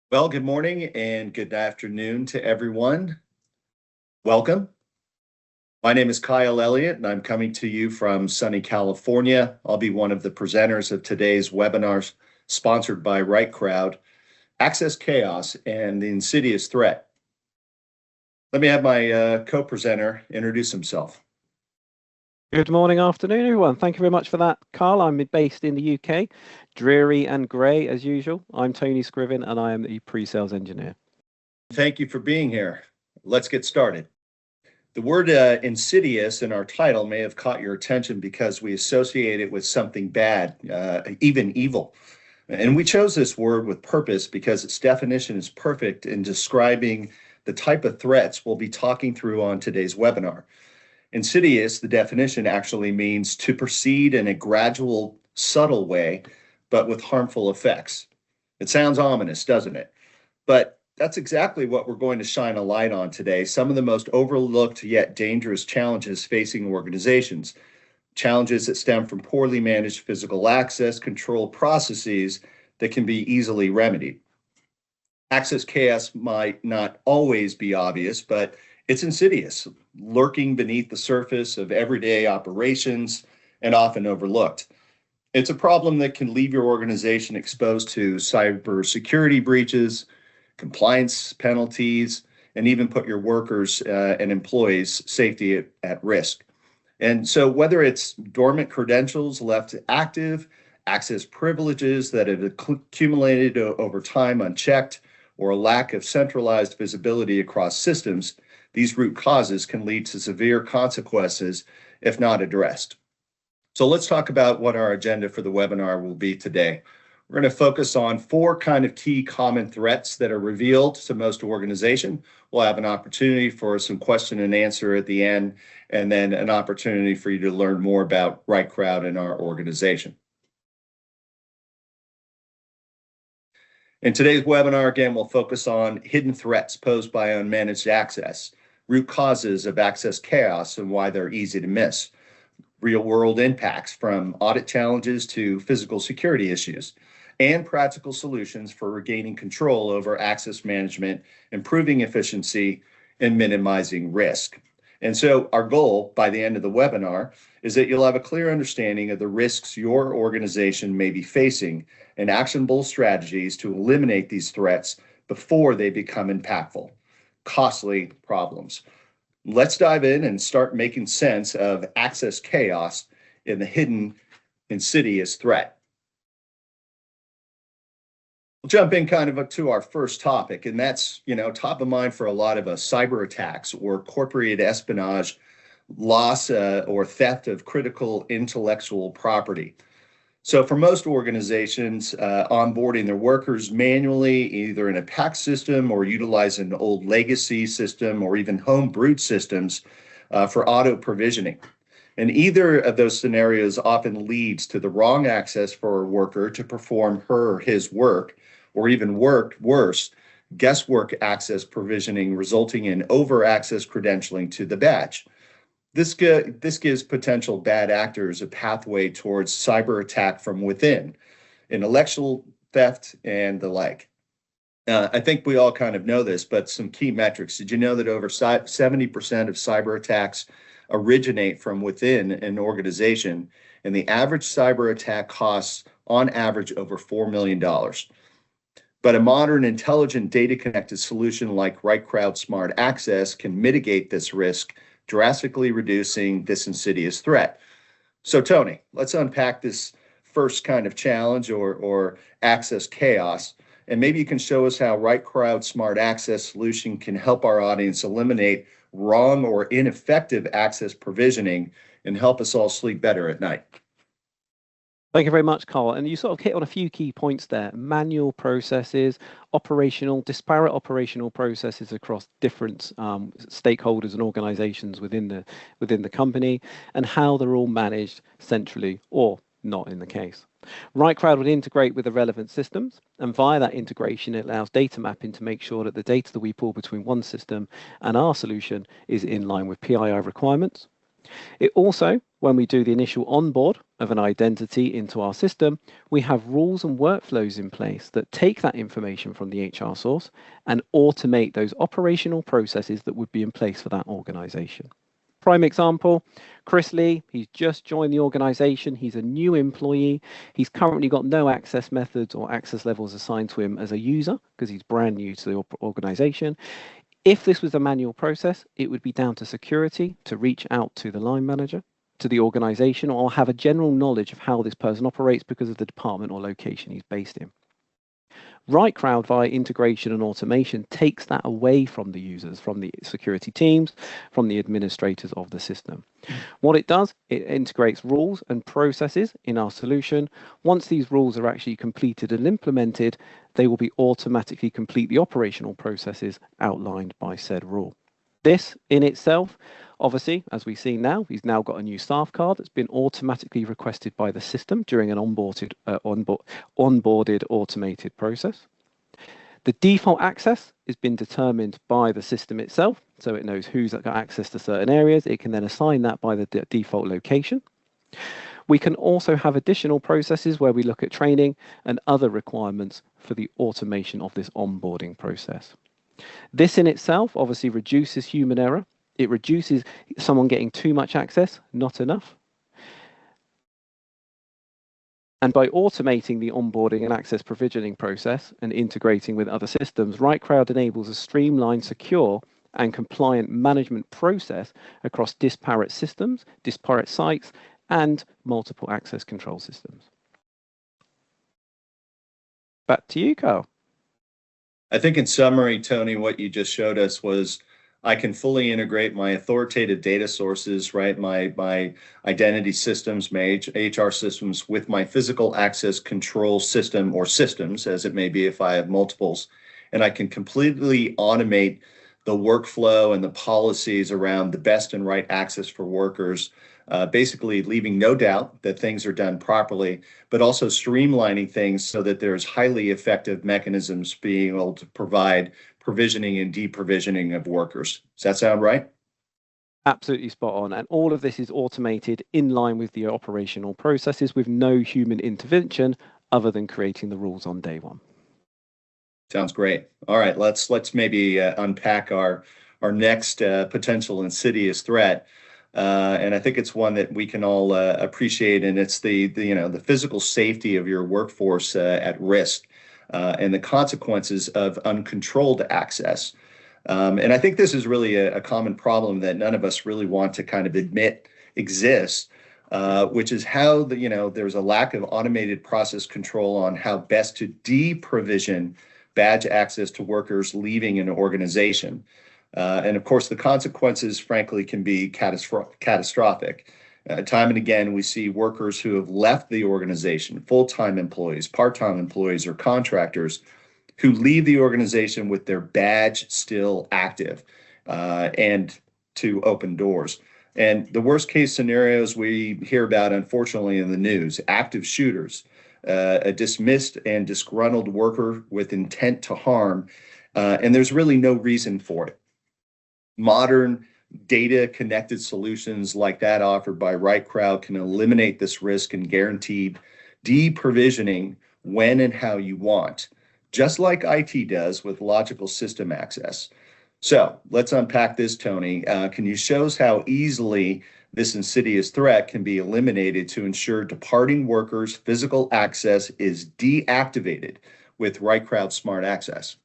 Well, good morning and good afternoon to everyone. Welcome. My name is Kyle Elliott, and I'm coming to you from sunny California. I'll be one of the presenters of today's webinars sponsored by Right Crowd, Access Chaos and the Insidious Threat. Let me have my co-presenter introduce himself. Good morning, afternoon, everyone. Thank you very much for that, Carl. I'm based in the UK, dreary and grey as usual. I'm Tony Scriven, and I am the pre-sales engineer. Thank you for being here. Let's get started. The word insidious in our title may have caught your attention because we associate it with something bad, even evil. And we chose this word with purpose because its definition is perfect in describing the type of threats we'll be talking through on today's webinar. Insidious, the definition actually means to proceed in a gradual, subtle way, but with harmful effects. It sounds ominous, doesn't it? But that's exactly what we're going to shine a light on today. Some of the most overlooked yet dangerous challenges facing organizations, challenges that stem from poorly managed physical access control processes that can be easily remedied. Access chaos might not always be obvious, but it's insidious, lurking beneath the surface of everyday operations and often overlooked. It's a problem that can leave your organization exposed to cybersecurity breaches, compliance penalties, and even put your workers and employees' safety at risk. And so whether it's dormant credentials left active, access privileges that have accumulated over time unchecked, or a lack of centralized visibility across systems, these root causes can lead to severe consequences if not addressed. So let's talk about what our agenda for the webinar will be today. We're going to focus on four kind of key common threats that are revealed to most organizations. We'll have an opportunity for some question and answer at the end, and then an opportunity for you to learn more about Right Crowd and our organization. In today's webinar, again, we'll focus on hidden threats posed by unmanaged access, root causes of access chaos and why they're easy to miss, real-world impacts from audit challenges to physical security issues, and practical solutions for regaining control over access management, improving efficiency, and minimizing risk. And so our goal by the end of the webinar is that you'll have a clear understanding of the risks your organization may be facing and actionable strategies to eliminate these threats before they become impactful, costly problems. Let's dive in and start making sense of access chaos in the hidden insidious threat. We'll jump in kind of to our first topic, and that's, top of mind for a lot of us, cyber attacks or corporate espionage, loss or theft of critical intellectual property. So for most organizations, onboarding their workers manually, either in a PACS system or utilize an old legacy system or even home-brewed systems for auto provisioning. And either of those scenarios often leads to the wrong access for a worker to perform her or his work, or even worse, guesswork access provisioning, resulting in over-access credentialing to the badge. This gives potential bad actors a pathway towards cyber attack from within, intellectual theft, and the like. I think we all kind of know this, but some key metrics. Did you know that over 70% of cyber attacks originate from within an organization, and the average cyber attack costs on average over $4 million. But a modern, intelligent, data-connected solution like Right Crowd Smart Access can mitigate this risk, drastically reducing this insidious threat. So Tony, let's unpack this first kind of challenge or access chaos, and maybe you can show us how Right Crowd Smart Access solution can help our audience eliminate wrong or ineffective access provisioning and help us all sleep better at night. Thank you very much, Carl. And you sort of hit on a few key points there. Manual processes, disparate operational processes across different stakeholders and organizations within the company, and how they're all managed centrally or not in the case. Right Crowd would integrate with the relevant systems, and via that integration, it allows data mapping to make sure that the data that we pull between one system and our solution is in line with PII requirements. It also, when we do the initial onboard of an identity into our system, we have rules and workflows in place that take that information from the HR source and automate those operational processes that would be in place for that organization. Prime example, Chris Lee, he's just joined the organization. He's a new employee. He's currently got no access methods or access levels assigned to him as a user because he's brand new to the organization. If this was a manual process, it would be down to security to reach out to the line manager, to the organization, or have a general knowledge of how this person operates because of the department or location he's based in. RightCrowd, via integration and automation, takes that away from the users, from the security teams, from the administrators of the system. What it does, it integrates rules and processes in our solution. Once these rules are actually completed and implemented, they will be automatically complete the operational processes outlined by said rule. This in itself, obviously, as we see now, he's now got a new staff card that's been automatically requested by the system during an onboarded automated process. The default access has been determined by the system itself, so it knows who's got access to certain areas. It can then assign that by the default location. We can also have additional processes where we look at training and other requirements for the automation of this onboarding process. This in itself obviously reduces human error. It reduces someone getting too much access, not enough. And by automating the onboarding and access provisioning process and integrating with other systems, RightCrowd enables a streamlined, secure, and compliant management process across disparate systems, disparate sites, and multiple access control systems. Back to you, Carl. I think in summary, Tony, what you just showed us was I can fully integrate my authoritative data sources, right? My identity systems, my HR systems with my physical access control system or systems, as it may be if I have multiples. And I can completely automate the workflow and the policies around the best and right access for workers, basically leaving no doubt that things are done properly, but also streamlining things so that there's highly effective mechanisms being able to provide provisioning and deprovisioning of workers. Does that sound right? Absolutely spot on. And all of this is automated in line with the operational processes with no human intervention other than creating the rules on day one. Sounds great. All right, let's maybe unpack our next potential insidious threat. And I think it's one that we can all appreciate, and it's the physical safety of your workforce at risk. And the consequences of uncontrolled access. And I think this is really a common problem that none of us really want to kind of admit exists, which is how there's a lack of automated process control on how best to deprovision badge access to workers leaving an organization. And of course, the consequences, frankly, can be catastrophic. Time and again, we see workers who have left the organization, full-time employees, part-time employees, or contractors who leave the organization with their badge still active and to open doors. And the worst case scenarios we hear about, unfortunately, in the news, active shooters, a dismissed and disgruntled worker with intent to harm, and there's really no reason for it. Modern data connected solutions like that offered by RightCrowd can eliminate this risk and guarantee deprovisioning when and how you want, just like IT does with logical system access. So let's unpack this, Tony. Can you show us how easily this insidious threat can be eliminated to ensure departing workers' physical access is deactivated with RightCrowd Smart Access?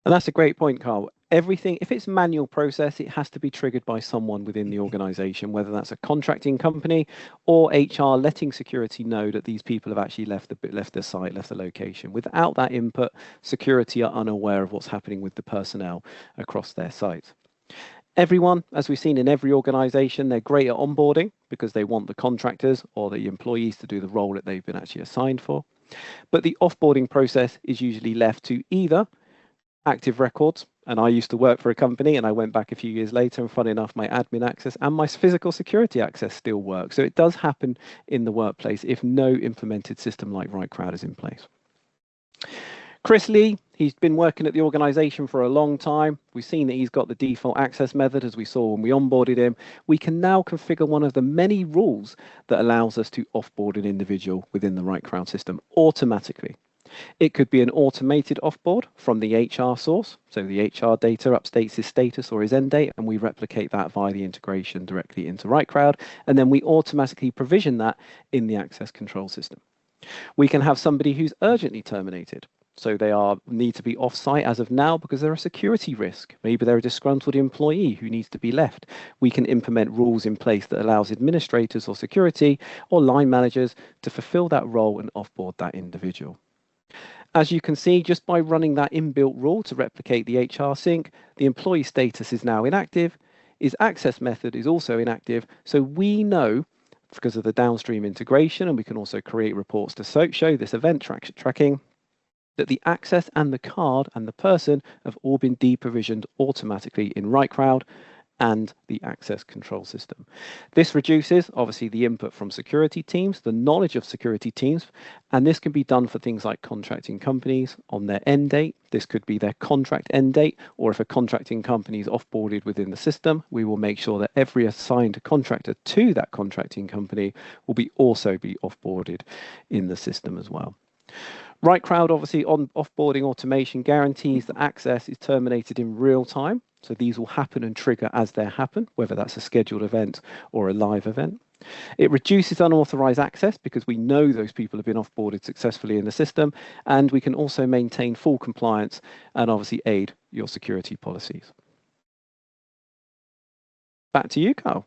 And that's a great point, Carl. Everything, if it's manual process, it has to be triggered by someone within the organization, whether that's a contracting company or HR letting security know that these people have actually left the site, left the location. Without that input, security are unaware of what's happening with the personnel across their site. Everyone, as we've seen in every organization, they're great at onboarding because they want the contractors or the employees to do the role that they've been actually assigned for. But the offboarding process is usually left to either active records, and I used to work for a company and I went back a few years later, and funny enough, my admin access and my physical security access still work. So it does happen in the workplace if no implemented system like RightCrowd is in place. Chris Lee, He's been working at the organization for a long time. We've seen that he's got the default access method as we saw when we onboarded him. We can now configure one of the many rules that allows us to offboard an individual within the RightCrowd system automatically. It could be an automated offboard from the HR source. So the HR data updates his status or his end date, and we replicate that via the integration directly into RightCrowd. And then we automatically provision that in the access control system. We can have somebody who's urgently terminated. So they need to be off-site as of now because they're a security risk. Maybe they're a disgruntled employee who needs to be left. We can implement rules in place that allows administrators or security or line managers to fulfill that role and offboard that individual. As you can see, just by running that inbuilt rule to replicate the HR sync, the employee status is now inactive. His access method is also inactive. So we know, because of the downstream integration, and we can also create reports to show this event tracking, that the access and the card and the person have all been deprovisioned automatically in RightCrowd and the access control system. This reduces, obviously, the input from security teams, the knowledge of security teams, and this can be done for things like contracting companies on their end date. This could be their contract end date, or if a contracting company is offboarded within the system, we will make sure that every assigned contractor to that contracting company will also be offboarded in the system as well. RightCrowd, obviously, on offboarding automation guarantees that access is terminated in real time. So these will happen and trigger as they happen, whether that's a scheduled event or a live event. It reduces unauthorized access because we know those people have been offboarded successfully in the system, and we can also maintain full compliance and obviously aid your security policies. Back to you, Carl.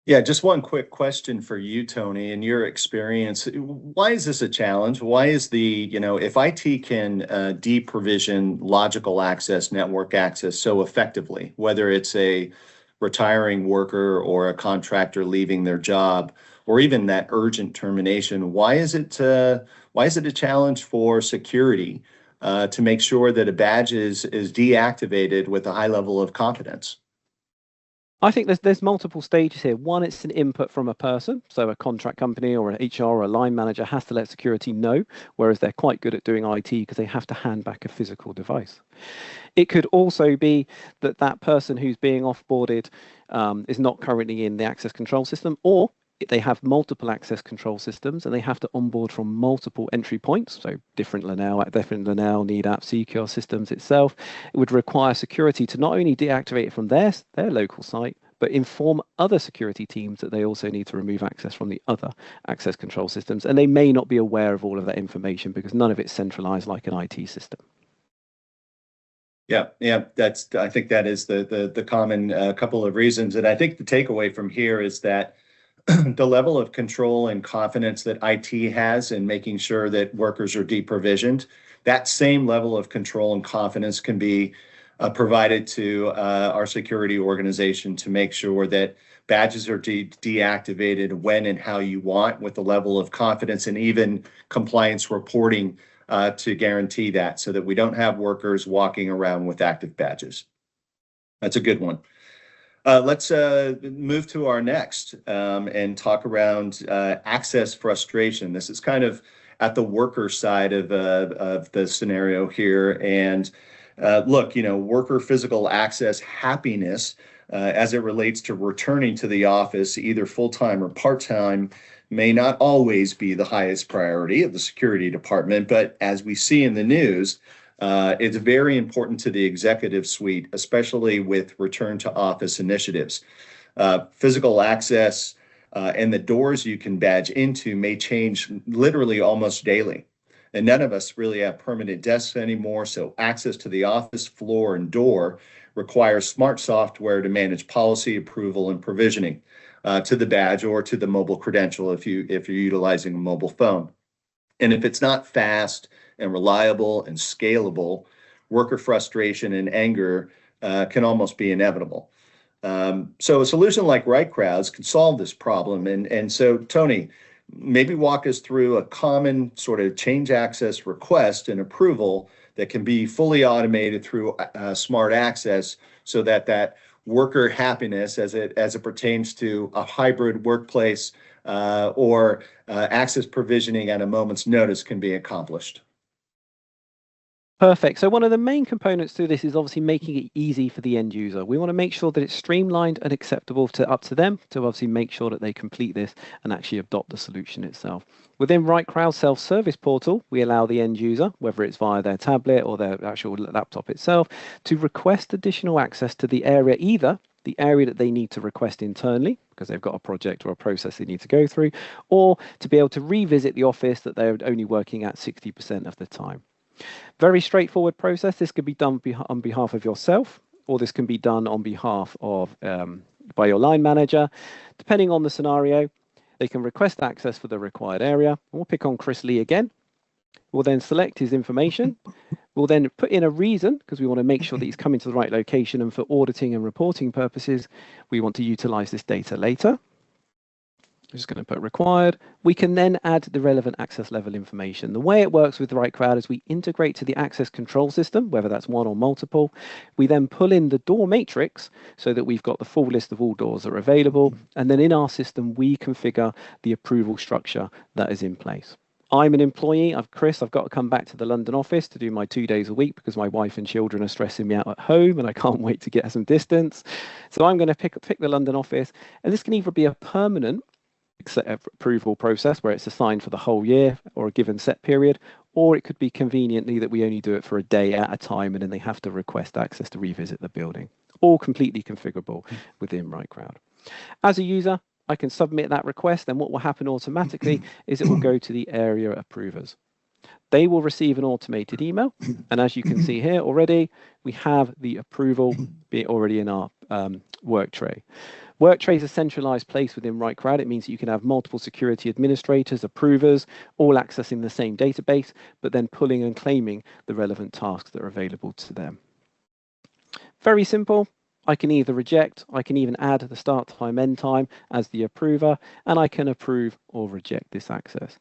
Yeah, just one quick question for you, Tony. In your experience, why is this a challenge? Why is if IT can deprovision logical access, network access so effectively, whether it's a retiring worker or a contractor leaving their job, or even that urgent termination, why is it a challenge for security to make sure that a badge is deactivated with a high level of confidence? I think there's multiple stages here. One, it's an input from a person, so a contract company or an HR or a line manager has to let security know, whereas they're quite good at doing IT because they have to hand back a physical device. It could also be that that person who's being offboarded is not currently in the access control system, or they have multiple access control systems and they have to onboard from multiple entry points, so different Lanel, NEDAP, CQL systems itself. It would require security to not only deactivate it from their local site, but inform other security teams that they also need to remove access from the other access control systems. And they may not be aware of all of that information because none of it's centralized like an IT system. Yeah, I think that is the common couple of reasons. And I think the takeaway from here is that the level of control and confidence that IT has in making sure that workers are deprovisioned, that same level of control and confidence can be provided to our security organization to make sure that badges are deactivated when and how you want, with the level of confidence and even compliance reporting to guarantee that, so that we don't have workers walking around with active badges. That's a good one. Let's move to our next and talk around access frustration. This is kind of at the worker side of the scenario here. And look, worker physical access happiness as it relates to returning to the office, either full-time or part-time, may not always be the highest priority of the security department. But as we see in the news, it's very important to the executive suite, especially with return to office initiatives. Physical access and the doors you can badge into may change literally almost daily. And none of us really have permanent desks anymore. So access to the office floor and door requires smart software to manage policy approval and provisioning to the badge or to the mobile credential if you're utilizing a mobile phone. And if it's not fast and reliable and scalable, worker frustration and anger can almost be inevitable. So a solution like RightCrowds can solve this problem. And so, Tony, maybe walk us through a common sort of change access request and approval that can be fully automated through smart access, so that worker happiness as it pertains to a hybrid workplace or access provisioning at a moment's notice can be accomplished. Perfect. So one of the main components to this is obviously making it easy for the end user. We want to make sure that it's streamlined and acceptable up to them to obviously make sure that they complete this and actually adopt the solution itself. Within RightCrowd self-service portal, we allow the end user, whether it's via their tablet or their actual laptop itself, to request additional access to the area, either the area that they need to request internally because they've got a project or a process they need to go through, or to be able to revisit the office that they're only working at 60% of the time. Very straightforward process. This could be done on behalf of yourself, or this can be done on behalf of by your line manager. Depending on the scenario, they can request access for the required area. We'll pick on Chris Lee again. We'll then select his information. We'll then put in a reason because we want to make sure that he's coming to the right location, and for auditing and reporting purposes, we want to utilize this data later. I'm just going to put required. We can then add the relevant access level information. The way it works with the RightCrowd is we integrate to the access control system, whether that's one or multiple. We then pull in the door matrix so that we've got the full list of all doors that are available. And then in our system, we configure the approval structure that is in place. I'm an employee. Chris. I've got to come back to the London office to do my 2 days a week because my wife and children are stressing me out at home and I can't wait to get some distance. So I'm going to pick the London office, and this can either be a permanent approval process where it's assigned for the whole year or a given set period, or it could be conveniently that we only do it for a day at a time and then they have to request access to revisit the building. All completely configurable within RightCrowd. As a user, I can submit that request, and what will happen automatically is it will go to the area approvers. They will receive an automated email, and as you can see here already, we have the approval already in our work tray. Work tray is a centralized place within RightCrowd. It means that you can have multiple security administrators, approvers, all accessing the same database, but then pulling and claiming the relevant tasks that are available to them. Very simple. I can either reject, I can even add the start time, end time as the approver, and I can approve or reject this access.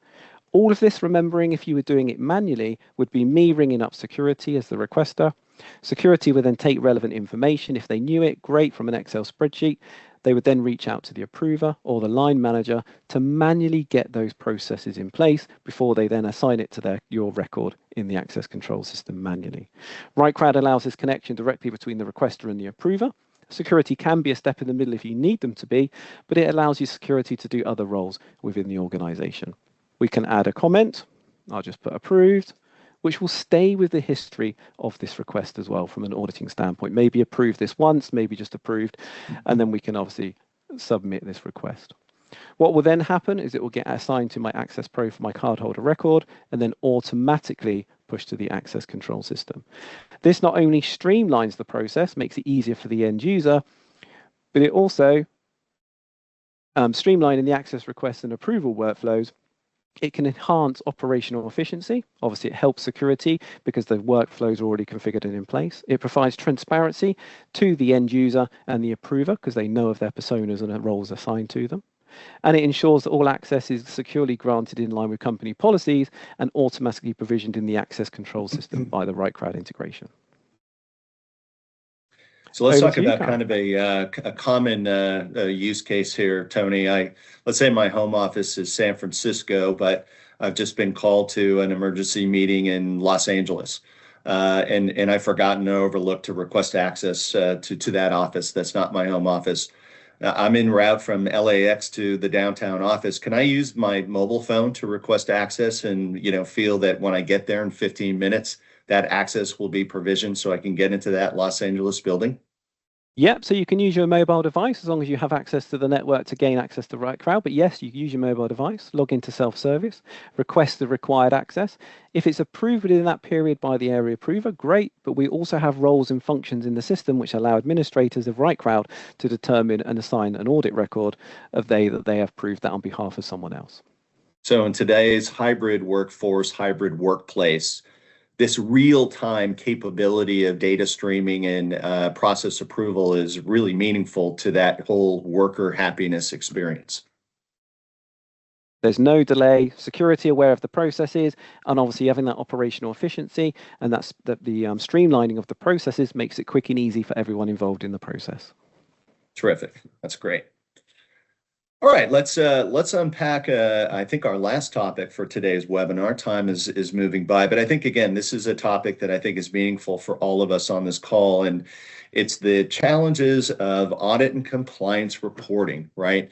All of this, remembering if you were doing it manually, would be me ringing up security as the requester. Security would then take relevant information. If they knew it, great, from an Excel spreadsheet. They would then reach out to the approver or the line manager to manually get those processes in place before they then assign it to your record in the access control system manually. RightCrowd allows this connection directly between the requester and the approver. Security can be a step in the middle if you need them to be, but it allows you security to do other roles within the organization. We can add a comment. I'll just put approved, which will stay with the history of this request as well from an auditing standpoint. Maybe approve this once, maybe just approved, and then we can obviously submit this request. What will then happen is it will get assigned to my Access Pro for my cardholder record and then automatically push to the access control system. This not only streamlines the process, makes it easier for the end user, but it also streamlining the access request and approval workflows. It can enhance operational efficiency. Obviously, it helps security because the workflows are already configured and in place. It provides transparency to the end user and the approver because they know of their personas and the roles assigned to them. And it ensures that all access is securely granted in line with company policies and automatically provisioned in the access control system by the RightCrowd integration. So let's talk about kind of a common use case here, Tony. Let's say my home office is San Francisco, but I've just been called to an emergency meeting in Los Angeles, and I've forgotten or overlooked to request access to that office. That's not my home office. I'm en route from LAX to the downtown office. Can I use my mobile phone to request access and feel that when I get there in 15 minutes, that access will be provisioned so I can get into that Los Angeles building? Yep, so you can use your mobile device as long as you have access to the network to gain access to RightCrowd. But yes, you can use your mobile device, log into self-service, request the required access. If it's approved within that period by the area approver, great. But we also have roles and functions in the system which allow administrators of RightCrowd to determine and assign an audit record of that they have approved that on behalf of someone else. So in today's hybrid workforce, hybrid workplace, this real-time capability of data streaming and process approval is really meaningful to that whole worker happiness experience. There's no delay, security aware of the processes, and obviously having that operational efficiency, and that's the streamlining of the processes makes it quick and easy for everyone involved in the process. Terrific. That's great. All right, let's unpack I think our last topic for today's webinar. Time is moving by, but I think again this is a topic that I think is meaningful for all of us on this call, and it's the challenges of audit and compliance reporting, right?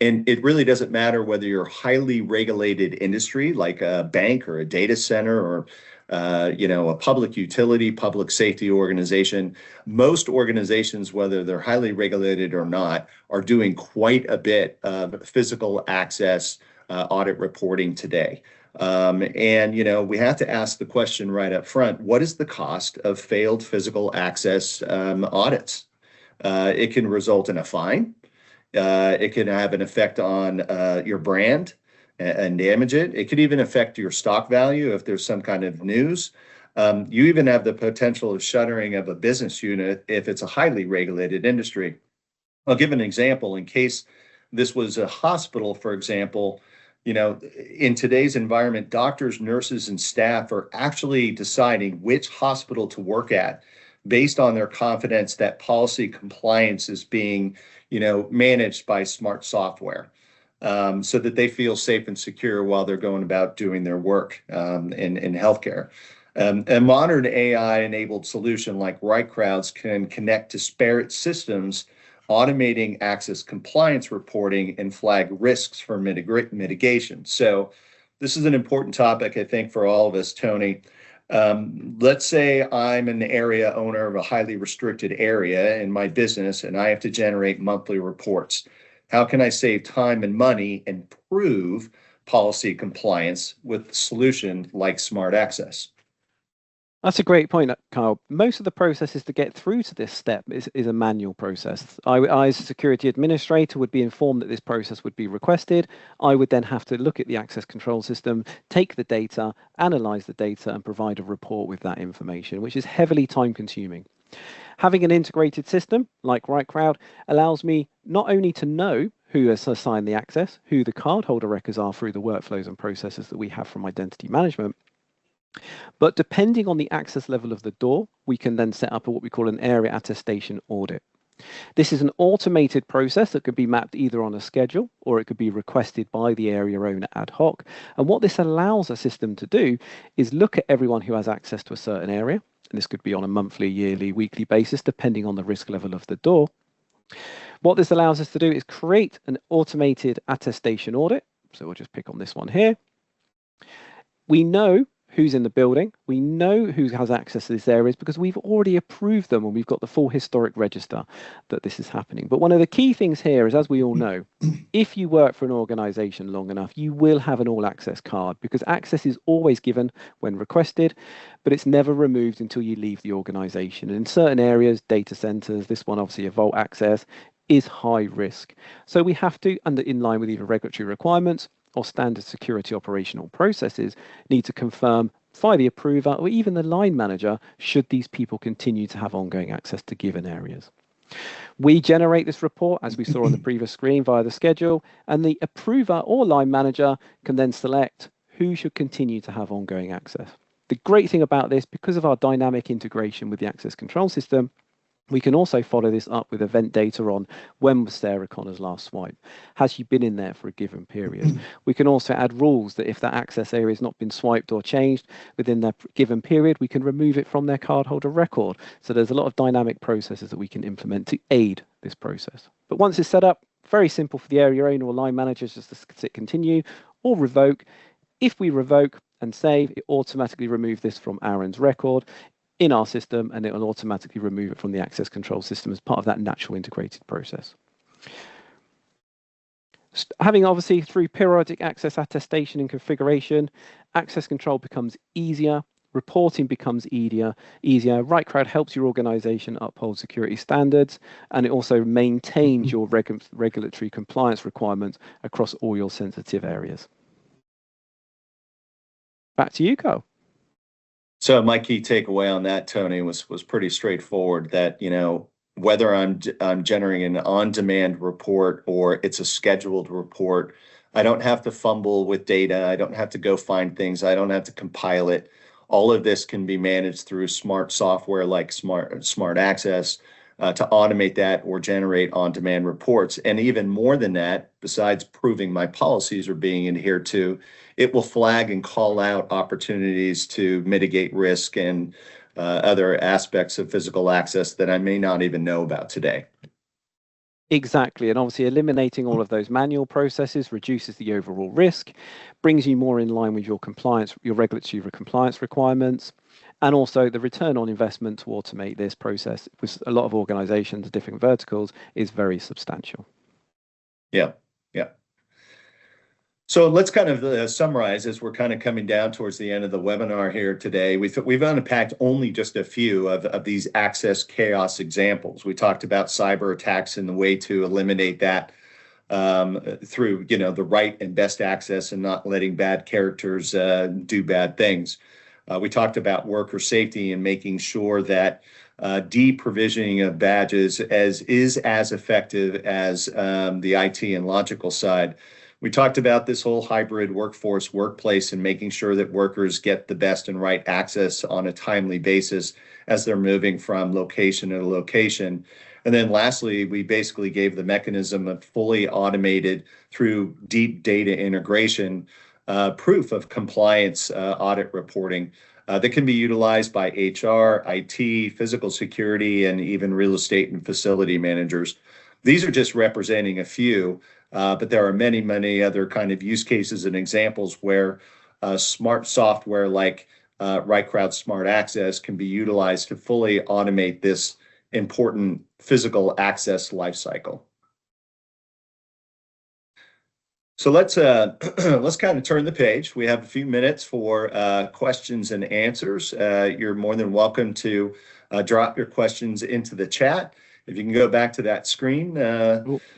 And it really doesn't matter whether you're a highly regulated industry like a bank or a data center or a public utility, public safety organization. Most organizations, whether they're highly regulated or not, are doing quite a bit of physical access audit reporting today. We have to ask the question right up front, what is the cost of failed physical access audits? It can result in a fine. It can have an effect on your brand and damage it. It could even affect your stock value if there's some kind of news. You even have the potential of shuttering of a business unit if it's a highly regulated industry. I'll give an example in case this was a hospital, for example. In today's environment, doctors, nurses, and staff are actually deciding which hospital to work at based on their confidence that policy compliance is being, managed by smart software, so that they feel safe and secure while they're going about doing their work in healthcare. A modern AI-enabled solution like RightCrowd's can connect disparate systems, automating access compliance reporting and flag risks for mitigation. So this is an important topic, I think, for all of us, Tony. Let's say I'm an area owner of a highly restricted area in my business and I have to generate monthly reports. How can I save time and money and prove policy compliance with a solution like Smart Access? That's a great point, Kyle. Most of the processes to get through to this step is a manual process. I, as a security administrator, would be informed that this process would be requested. I would then have to look at the access control system, take the data, analyze the data, and provide a report with that information, which is heavily time consuming. Having an integrated system like RightCrowd allows me not only to know who has assigned the access, who the cardholder records are through the workflows and processes that we have from identity management, but depending on the access level of the door, we can then set up what we call an area attestation audit. This is an automated process that could be mapped either on a schedule or it could be requested by the area owner ad hoc. And what this allows a system to do is look at everyone who has access to a certain area. And this could be on a monthly, yearly, weekly basis, depending on the risk level of the door. What this allows us to do is create an automated attestation audit. So we'll just pick on this one here. We know who's in the building, we know who has access to these areas because we've already approved them and we've got the full historic register that this is happening. But one of the key things here is, as we all know, if you work for an organization long enough, you will have an all access card because access is always given when requested, but it's never removed until you leave the organization. And in certain areas, data centers, this one obviously a vault access, is high risk. So we have to, in line with either regulatory requirements or standard security operational processes, need to confirm via the approver or even the line manager should these people continue to have ongoing access to given areas. We generate this report, as we saw on the previous screen, via the schedule, and the approver or line manager can then select who should continue to have ongoing access. The great thing about this, because of our dynamic integration with the access control system, we can also follow this up with event data on when was Sarah Connor's last swipe? Has she been in there for a given period? We can also add rules that if that access area has not been swiped or changed within that given period, we can remove it from their cardholder record. So there's a lot of dynamic processes that we can implement to aid this process. But once it's set up, very simple for the area owner or line managers just to hit continue or revoke. If we revoke and save, it automatically removes this from Aaron's record in our system, and it will automatically remove it from the access control system as part of that natural integrated process. Having obviously through periodic access attestation and configuration, access control becomes easier, reporting becomes easier. RightCrowd helps your organization uphold security standards, and it also maintains your regulatory compliance requirements across all your sensitive areas. Back to you, Carl. So my key takeaway on that, Tony, was pretty straightforward. That whether I'm generating an on-demand report or it's a scheduled report, I don't have to fumble with data. I don't have to go find things. I don't have to compile it. All of this can be managed through smart software like Smart Access. to automate that or generate on-demand reports. And even more than that, besides proving my policies are being adhered to, it will flag and call out opportunities to mitigate risk and other aspects of physical access that I may not even know about today. Exactly. And obviously eliminating all of those manual processes reduces the overall risk, brings you more in line with your compliance, your regulatory compliance requirements, and also the return on investment to automate this process with a lot of organizations, different verticals, is very substantial. Yeah, yeah. So let's kind of summarize as we're kind of coming down towards the end of the webinar here today. We've unpacked only just a few of these access chaos examples. We talked about cyber attacks and the way to eliminate that through, the right and best access and not letting bad characters do bad things. We talked about worker safety and making sure that deprovisioning of badges is as effective as the IT and logical side. We talked about this whole hybrid workplace and making sure that workers get the best and right access on a timely basis as they're moving from location to location. And then lastly, we basically gave the mechanism of fully automated through deep data integration proof of compliance audit reporting that can be utilized by HR, IT, physical security, and even real estate and facility managers. These are just representing a few, but there are many, many other kind of use cases and examples where smart software like RightCrowd Smart Access can be utilized to fully automate this important physical access lifecycle. So let's kind of turn the page. We have a few minutes for questions and answers. You're more than welcome to drop your questions into the chat. If you can go back to that screen,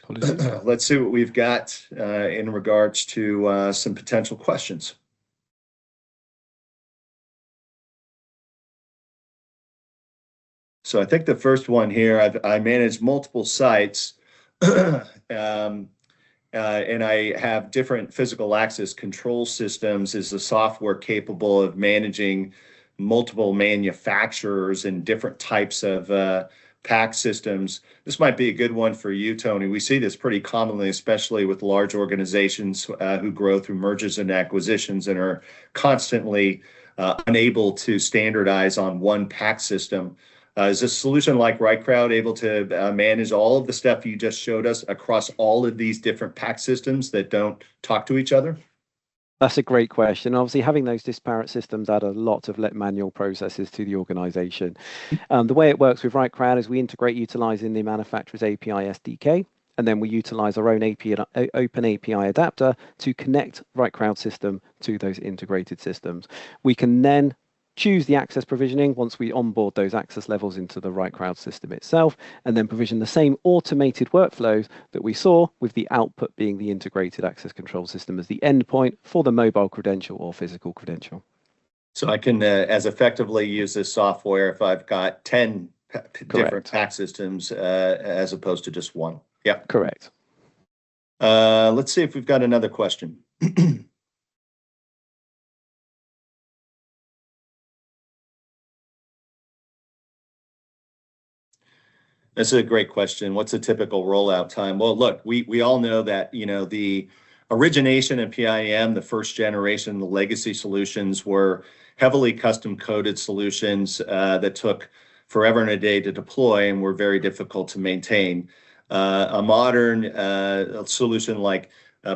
let's see what we've got in regards to some potential questions. So I think the first one here, I manage multiple sites and I have different physical access control systems. Is the software capable of managing multiple manufacturers and different types of PAC systems? This might be a good one for you, Tony. We see this pretty commonly, especially with large organizations who grow through mergers and acquisitions and are constantly unable to standardize on one PAC system. Is a solution like RightCrowd able to manage all of the stuff you just showed us across all of these different PAC systems that don't talk to each other? That's a great question. Obviously, having those disparate systems add a lot of manual processes to the organization. The way it works with RightCrowd is we integrate utilizing the manufacturer's API SDK, and then we utilize our own open API adapter to connect RightCrowd system to those integrated systems. We can then choose the access provisioning once we onboard those access levels into the RightCrowd system itself, and then provision the same automated workflows that we saw, with the output being the integrated access control system as the endpoint for the mobile credential or physical credential. So I can as effectively use this software if I've got 10 different PAC systems as opposed to just one. Yeah. Correct. Let's see if we've got another question. That's a great question. What's a typical rollout time? Well, look, we all know that, the origination in PIM, the first generation, the legacy solutions were heavily custom coded solutions that took forever and a day to deploy and were very difficult to maintain. A modern solution like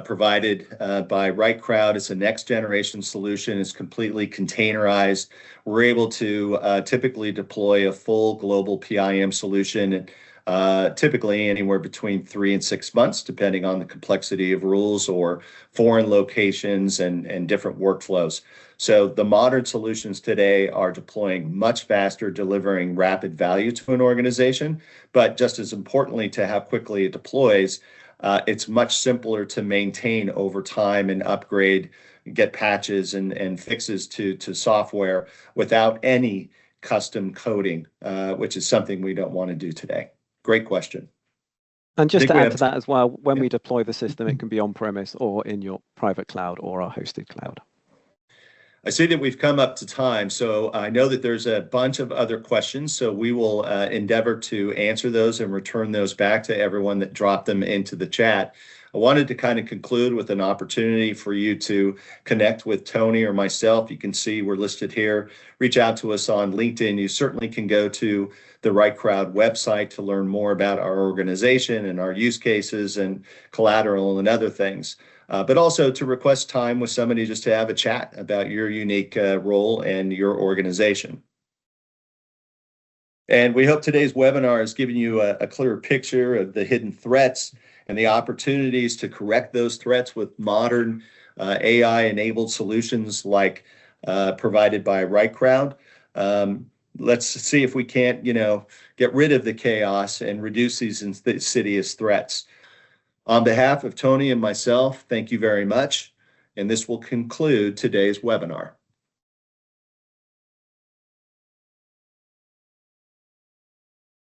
provided by RightCrowd is a next generation solution. It's completely containerized. We're able to typically deploy a full global PIM solution, typically anywhere between 3 and 6 months, depending on the complexity of rules or foreign locations and different workflows. So the modern solutions today are deploying much faster, delivering rapid value to an organization. But just as importantly to how quickly it deploys, it's much simpler to maintain over time and upgrade, get patches and fixes to software without any custom coding, which is something we don't want to do today. Great question. And just to add to that as well, when we deploy the system, it can be on-premise or in your private cloud or our hosted cloud. I see that we've come up to time, so I know that there's a bunch of other questions, so we will endeavor to answer those and return those back to everyone that dropped them into the chat. I wanted to kind of conclude with an opportunity for you to connect with Tony or myself. You can see we're listed here. Reach out to us on LinkedIn. You certainly can go to the Right Crowd website to learn more about our organization and our use cases and collateral and other things. But also to request time with somebody just to have a chat about your unique role and your organization. And we hope today's webinar has given you a clearer picture of the hidden threats and the opportunities to correct those threats with modern AI-enabled solutions like provided by Right Crowd. Let's see if we can't, get rid of the chaos and reduce these insidious threats. On behalf of Tony and myself, thank you very much. And this will conclude today's webinar.